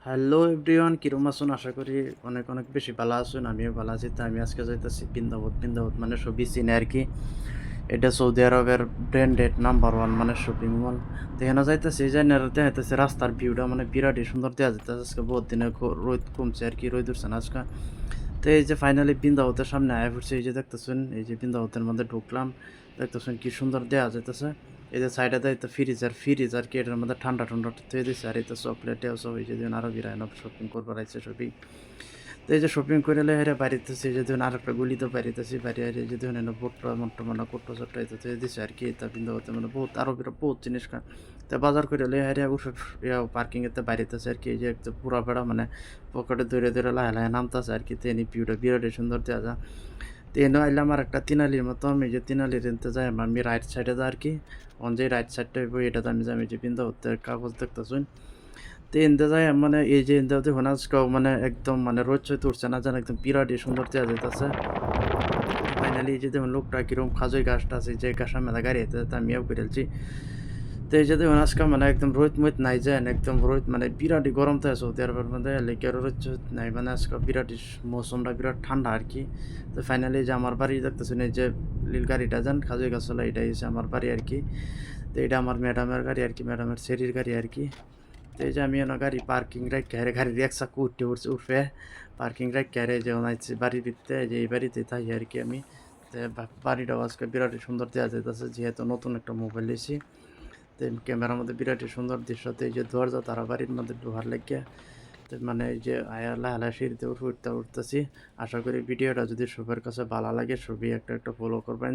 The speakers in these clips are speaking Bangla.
হ্যালো এভরিওয়ান, কিরম আছেন? আশা করি অনেক অনেক বেশি ভালো আছেন। আমিও ভালো আছি। তো আমি আজকে যাইতেছি বৃন্দাবন। বৃন্দাবন মানে সবই চিনে আর কি। এটা সৌদি আরবের ব্র্যান্ডেড নাম্বার 1 মানে শপিং মল। তো এখানে যাইতেছি, যাই না দেখাইতেছে রাস্তার ভিউটা মানে বিরাটই সুন্দর দেওয়া যাইতেছে। আজকে বহুত দিনে রোদ কমছে আর কি, রোদ উঠছে না আজকে। তো এই যে ফাইনালি বৃন্দাবতের সামনে আয়া পড়ছে, এই যে দেখতেছেন, এই যে বৃন্দাবতের মধ্যে ঢুকলাম। দেখতেছেন কি সুন্দর দেওয়া যাইতেছে। এই যে সাইডে দেয় তো ফ্রিজ আর কি, এটার মধ্যে ঠান্ডা ঠান্ডা থুয়ে দিচ্ছে। আর এই তো চকলেটেও সব এই যে আরো বিরায় শপিং করবার আইছে সবই। তো এই যে শপিং করে এলে হেরে বাড়িতেছি, এই যে ধরুন আর একটা গুলিতে বাড়িতেছি, বাড়ি আর এই যে ধরুন এনে বোট্টা মোট্টা মানে কোট্টো চট্টা এই তো থুয়ে দিচ্ছে আর কি। তা বৃন্দাবতে মানে বহুত আরো বহুত জিনিস তা বাজার করে এলে হেরে ওষুধ পার্কিং এতে বাড়িতেছে আর কি। এই যে একটা পুরা বেড়া মানে পকেটে ধরে ধরে লাহে লাহে নামতেছে আর কি। তো এনে ভিউটা বিরাটই সুন্দর দেওয়া যায়। তো এনে আইলাম আর একটা তিনালির মতো, আমি যে তিনালির এনতে যাই আমি রাইট সাইডে যা আর কি। অন যে রাইট সাইডটা এটাতে আমি যাই, আমি যে বৃন্দাবতের কাগজ দেখতেছুন। তো এনতে যাই মানে এই যে এনতে দেখুন আজকাল মানে একদম মানে রোদ চৈত উঠছে না, যেন একদম বিরাটই সুন্দর দেওয়া যাইতেছে। ফাইনালি এই যে দেখুন লোকটা কিরকম খাজই গাছটা আছে, যে গাছের মেলা গাড়ি হতে আমিও বেরেলছি। তো এই যে দেখুন আজকাল মানে একদম রোদ মইত নাই যায়, একদম রোদ মানে বিরাটই গরম থাকে সৌদি আরবের মধ্যে, লেগে রোদ চৈত নাই মানে আজকাল বিরাটই মৌসুমটা বিরাট ঠান্ডা আর কি। তো ফাইনালি যে আমার বাড়ি দেখতেছেন, এই যে লিল গাড়িটা যান খাজুই গাছলা, এটাই হচ্ছে আমার বাড়ি আর কি। তো এটা আমার ম্যাডামের গাড়ি আর কি, ম্যাডামের সেরির গাড়ি আর কি। তো এই যে আমি এনে গাড়ি পার্কিং রাখি, হারে গাড়ির এক চাকা উঠবে পার্কিং রাখি, হারে যে অনাইছি বাড়ির ভিতরে, যে এই বাড়িতে থাকি আর কি আমি। তো বাড়িটাও আজকে বিরাটই সুন্দর দেওয়া যাইতেছে, যেহেতু নতুন একটা মোবাইল নিয়েছি। তো ক্যামেরার মধ্যে বিরাটই সুন্দর দৃশ্যতে এই যে দরজা তারা বাড়ির মধ্যে ঢোকার লাগিয়া। তো মানে এই যে আয়ালা হালা সিঁড়িতে উঠতেছি। আশা করি ভিডিওটা যদি সবার কাছে ভালো লাগে, সবই একটা একটা ফলো করবেন,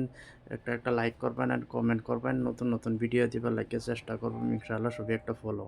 একটা একটা লাইক করবেন অ্যান্ড কমেন্ট করবেন, নতুন নতুন ভিডিও দিবার লাগে চেষ্টা করবেন ইনশাআল্লাহ, সবই একটা ফলো।